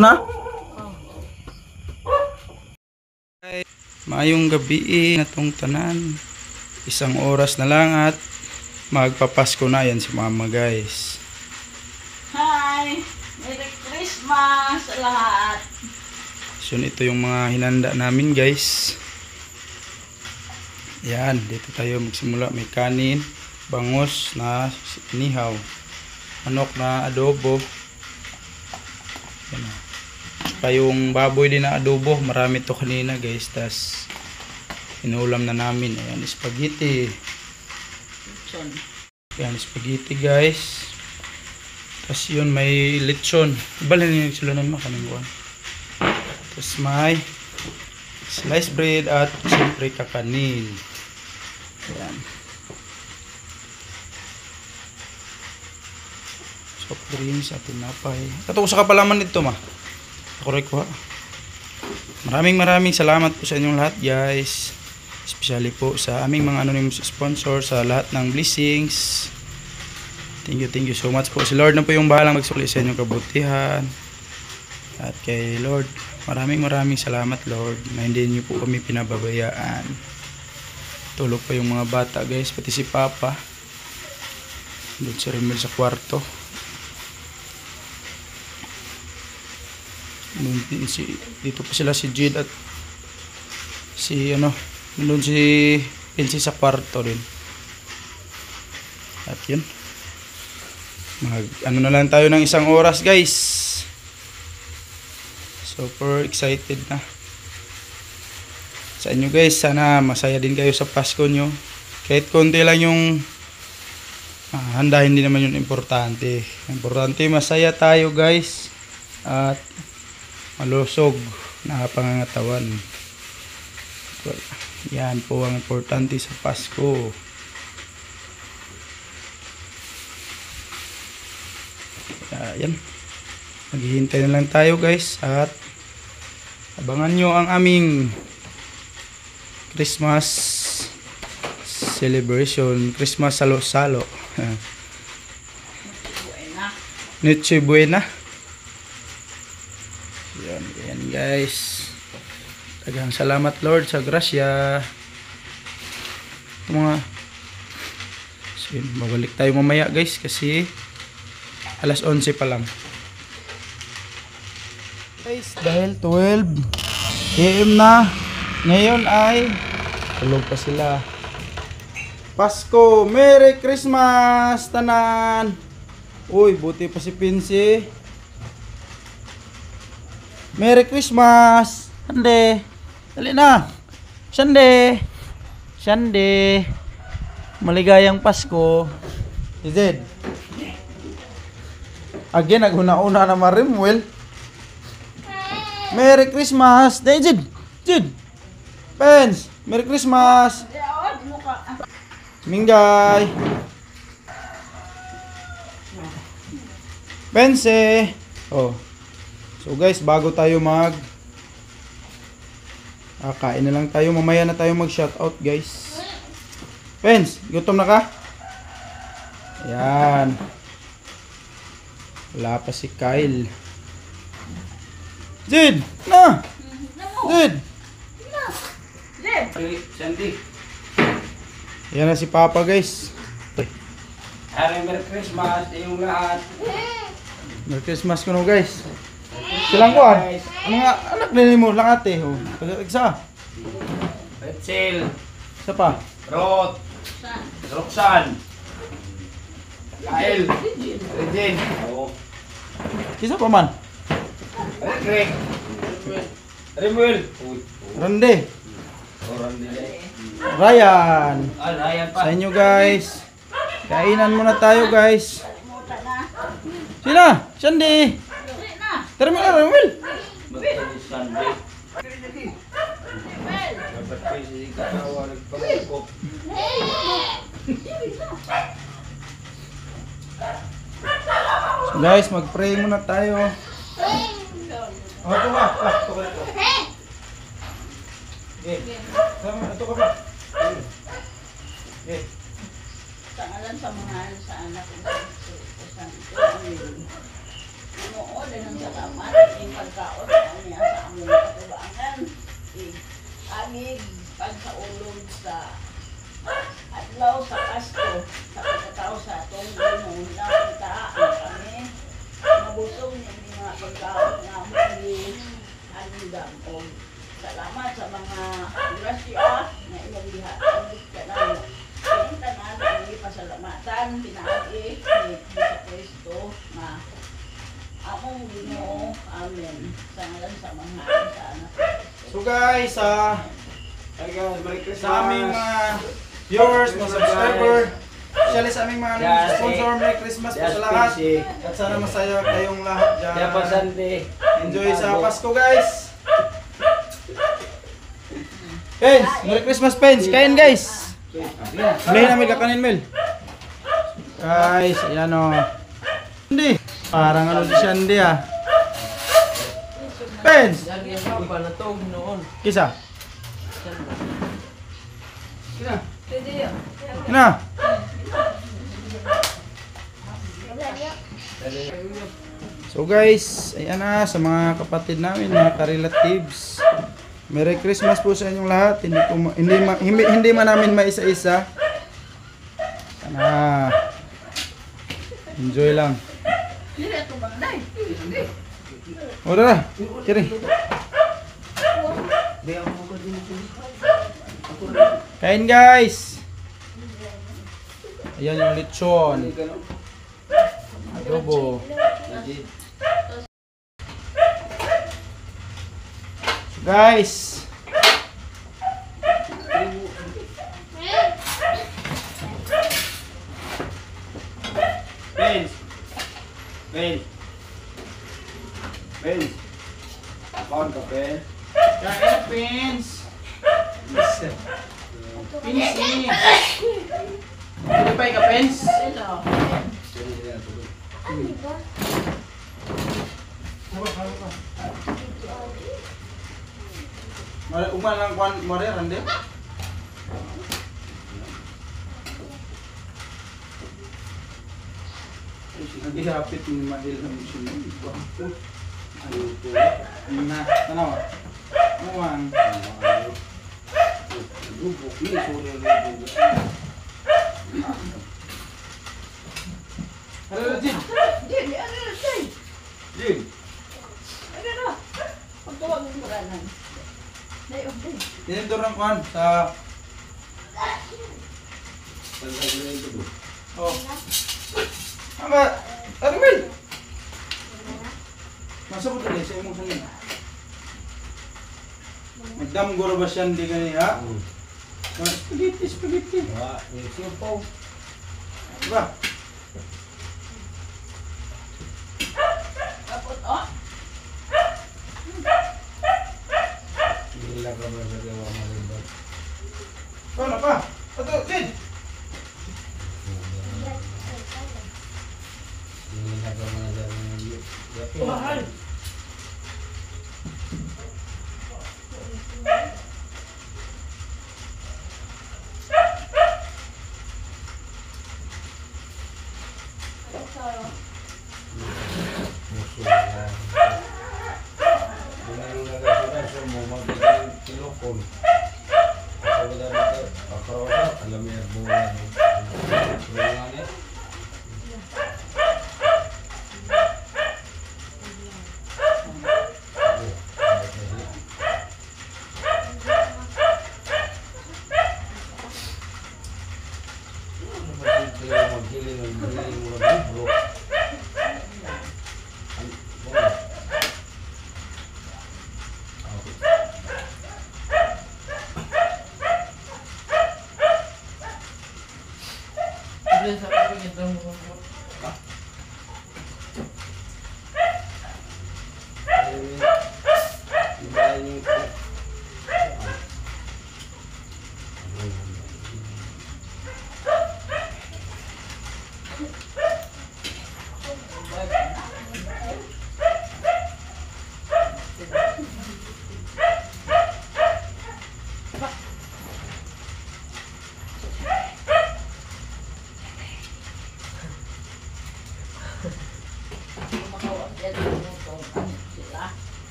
na? Maayong gabi natong tanan. Isang oras na lang at magpapasko na yan si mama guys. Hi! Merry Christmas sa lahat! So ito yung mga hinanda namin guys. Yan, dito tayo magsimula. May kanin, bangus na inihaw, manok na adobo. Yan, pa yung baboy din na adobo. Marami to kanina guys. Tas inulam na namin. Ayan, spaghetti. Ayan, spaghetti guys. Tas yun, may lechon. Ibalin yung silunan mo kanang buwan. Tas may sliced bread at siyempre kakanin. Ayan. Soft drinks at tinapay. Kato sa kapalaman nito ma. Ako rin ko ha. Maraming salamat po sa inyong lahat guys. Especially po sa aming mga anonymous sponsor, sa lahat ng blessings. Thank you so much po. Si Lord na po yung bahalang magsuli sa inyong kabutihan. At kay Lord, maraming salamat Lord na hindi niyo po kami pinababayaan. Tulog pa yung mga bata guys, pati si Papa. Doon si Remel sa kwarto. Dito pa sila si Jade at si doon si Pinsi sa kwarto din. At yun, na lang tayo ng isang oras guys. Super excited na sa inyo guys. Sana masaya din kayo sa Pasko nyo. Kahit konti lang yung handa, hindi naman yun importante. Importante masaya tayo guys at malusog na pangangatawan. Yan po ang importante sa Pasko. Yan, maghihintay na lang tayo guys at abangan nyo ang aming Christmas celebration, Christmas salo-salo. Noche Buena. Yan guys. Daghang salamat Lord sa grasya. So yun, babalik tayo mamaya guys kasi alas 11 pa lang. Guys, dahil 12 AM na, ngayon ay tulog pa sila. Pasko, Merry Christmas tanan. Uy, buti pa si Pinsi. Merry Christmas. Sande. Dali na. Sande. Maligayang Pasko. Zed. Again, naghuna-una na Marimwell. Merry Christmas. Jed. Pens. Merry Christmas. Minggay. Pense. Oh. So guys, bago tayo kain na lang tayo. Mamaya na tayo mag-shoutout guys. Pens, gutom na ka? Yan. Wala pa si Kyle. Jed! Na! Jed! Sandy. Yan na si Papa guys. Merry Christmas sa inyong lahat. Merry Christmas ko no guys. Silang ko mga anak nila mo lang ate. Isa. Pretzel. Isa pa. Rot. Roxanne. Lael. Regine. Oo. Isa pa man. Greg. Remuel. Rande. Rande. Ryan. Ryan pa. Sa inyo guys. Kainan muna tayo guys. Sina? Sandy. Terminal Remel. Sunday. So guys, mag-pray muna tayo. Ito ka. Ito ka. Sa ngalan sa mahal sa anak ng Santo. Noon, ang salamat, yung pagkaon niya sa among katubangan. Agig, pagkaulog sa adlaw sa Pasko, sa pagkatao sa atong ginoo na kita ang kami. Mabusog niya yung mga pagkaon nga muli agig o salamat sa mga grasya na ilabiha ang kanan. Pintanan ang ipasalamatan, pinaagi ni Bisa Cristo na among Ginoo. Amen. Sa ngalan sa mga sa anak. So guys, Hey guys, Merry Christmas. sa aming mga viewers, mga subscriber, especially sa aming mga sponsor, Merry Christmas po sa lahat. At sana masaya kayong lahat Kaya dyan. pa Sunday. Enjoy sa Pasko guys. Pens, Merry Christmas Pens. Kain guys. Ulihin namin kakanin Mel. Guys, ayan o. Hindi. Parang ano si Shandy ah. Pens. Kisa. Kina. So guys, ayan na sa mga kapatid namin, mga ka-relatives. Merry Christmas po sa inyong lahat. Hindi man namin maisa-isa. Sana enjoy lang. O na, kiri. Kain guys. Ayan yung lechon. Adobo. So guys, Vince. Vince. Vince. Kaon ka, Vince. kain Pins. Pinsi. Pilipay ka Pins. Hello. Uman lang kuan mo rin, Rande. Nag-ihapit ni Mahil ng sino. Na, tanaw. Uman. Halo, Jin. Jin, ano na siya? Jin. Ano na? Pagtawag ng kuranan. Dayo, dayo. Tinindor ng kuan sa... Oh. Ama, ano Mel? Masabot ulit sa imong sangin. Magdamgor ba siya hindi gani ha? Spaghetti, spaghetti. Diba? Kapot, oh. Ano pa? Ato, Jin. Mahal.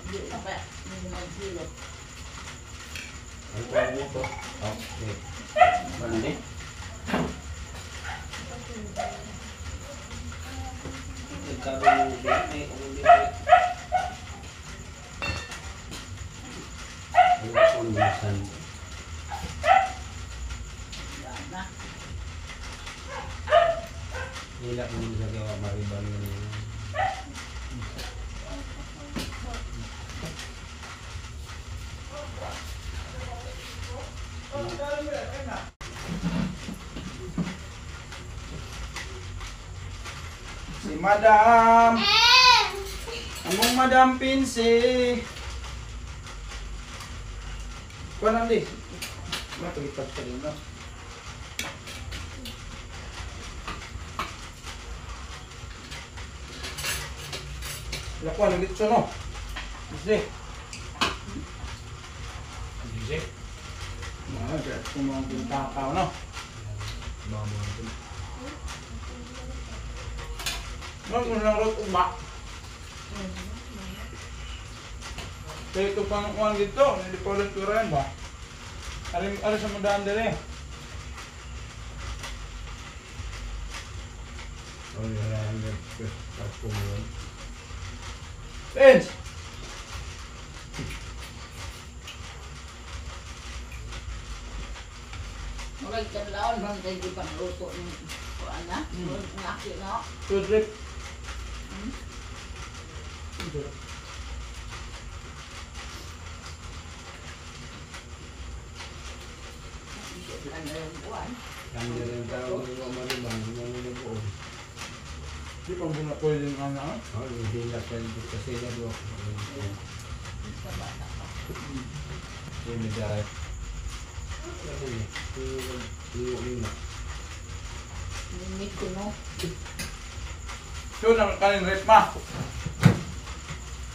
Hindi na pa. Hindi maghilot. Ang tawag mo to? Okay. Mandi? Nagkaroon ng bini. Ang bini. Ang kondisan. Yan na. Nila ko sa gawa maribang na niya. Si Madam. Among Madam Pinsi. Kuha na di. Matulipad ka rin, no? Lakuan, ang litso, no? Kasi. Sige. Kung mga bintakaw, no? No, kung lang rot umak. Kaya ito pang uwan dito, hindi ko ulit turan ba? Alam sa madaan dire. Oh, yan. Tapos mo. Benz! Mulai kanlaon bang tayo di pangluto ng kuan na? Ngaki na. Good trip. Ano yung kuan? Ang ganyan tawag ng mga maribang. Mga po. Di pa muna po yung ano. Oh, hindi na pwede kasi na doon. Sa bata pa. Hindi dahil. Hindi. Nimit ko no. Yun ang kanin rep ma.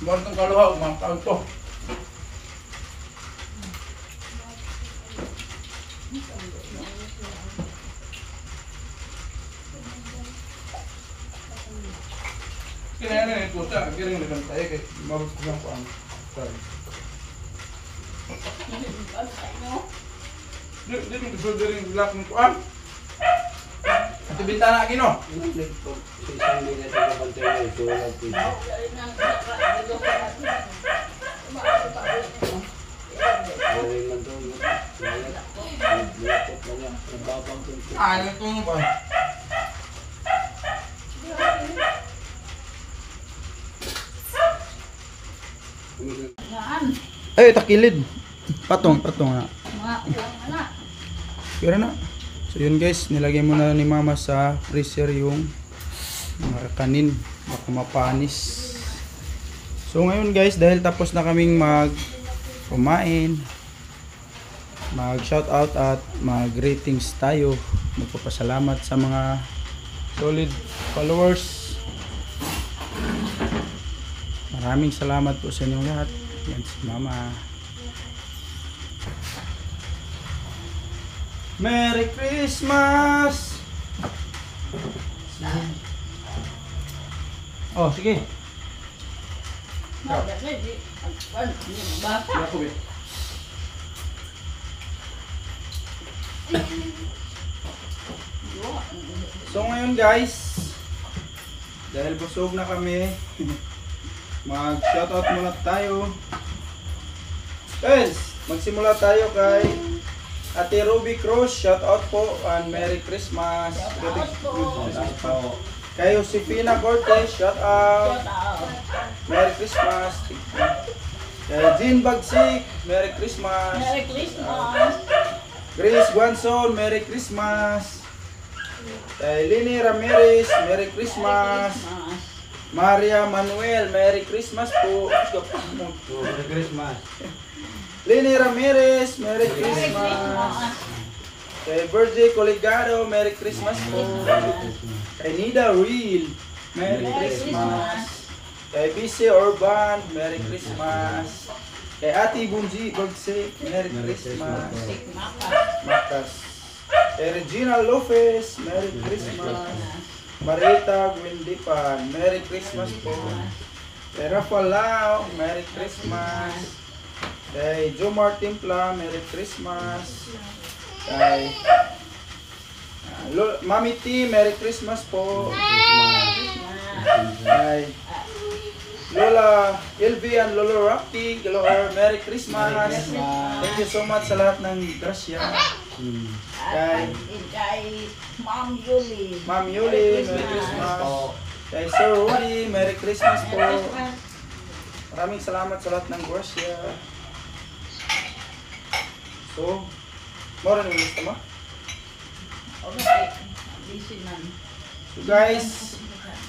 Baru itong kaluha, mga taon to. Kaya na ito sa kiring na tayo kay mabot ko lang po ang sorry. Di mo gusto din black ng kuan. Ito bintana kino. Isang din natin kapantay na ito. Galing man ito. Lapot na niya. Nababang ito. Ah, ito mo ba? Ngaan. Ay, takilid. Patong na. Mga ulang anak. Pero na. So yun guys, nilagay muna ni mama sa freezer yung mga kanin. Baka mapanis. So ngayon guys, dahil tapos na kaming kumain, mag shoutout at mag ratings tayo. Magpapasalamat sa mga solid followers. Maraming salamat po sa inyong lahat. Yan si mama. Merry Christmas! Oh, sige. Mga di. Bata. Jacob eh. So ngayon guys, dahil busog na kami, mag shoutout muna tayo. Guys, magsimula tayo kay Ate Ruby Cruz, shoutout po and Merry Christmas. Shoutout po. Kay Josefina Cortez, shoutout. Shout out. Merry Christmas. Kay Jean Bagsik, Merry Christmas. Merry Christmas. Grace Guanson, Merry Christmas. Kay Lini Ramirez, Merry Christmas. Maria Manuel, Merry Christmas po. Merry Christmas. Lini Ramirez, Merry Merry Christmas. Christmas. Kay Virgie Coligado, Merry Christmas po. Kay Nida Real, Merry Merry Christmas. Kay BC Orban, Merry Christmas. Kay Ate Bunji Bagsik, Merry Christmas. Makas. Kay Regina Lopez, Merry Christmas. Marita Guindipan, Merry Christmas po. Kay Rafael Lao, Merry Christmas. Kay Jomar Timpla, Merry Christmas. Kay Mami T, Merry Christmas po. Kay Lola Elvi and Lolo Rocky, Merry Christmas. Thank you so much sa lahat ng grasya. Kay Ma'am Yuli. Ma'am Yuli, Merry Christmas. Kay Sir Rudy, Merry Christmas po. Maraming salamat sa lahat ng grasya. So, mora nang lista mo? Okay, busy man. So guys,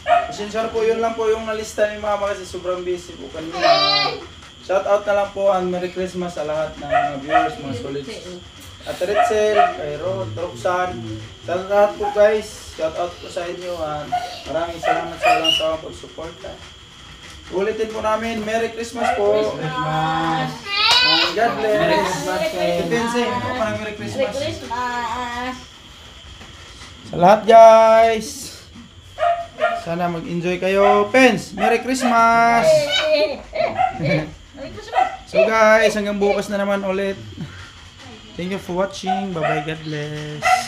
pasensya na po, yun lang po yung nalista ni Mama kasi sobrang busy po kanina. Shout out na lang po and Merry Christmas sa lahat ng mga viewers, mga solids. At Ritzel, kay Rod, Roxanne, sa lahat po guys, shout out po sa inyo and maraming salamat sa walang sawang pag-suporta. Ulitin po namin, Merry Christmas po. Christmas. And God bless. Merry Christmas kayo. Depensing, ako pa ng Merry Merry Christmas. Christmas. Sa lahat guys, sana mag-enjoy kayo. Pens, Merry Christmas! Merry Christmas. So guys, hanggang bukas na naman ulit. Thank you for watching. Bye bye, God bless.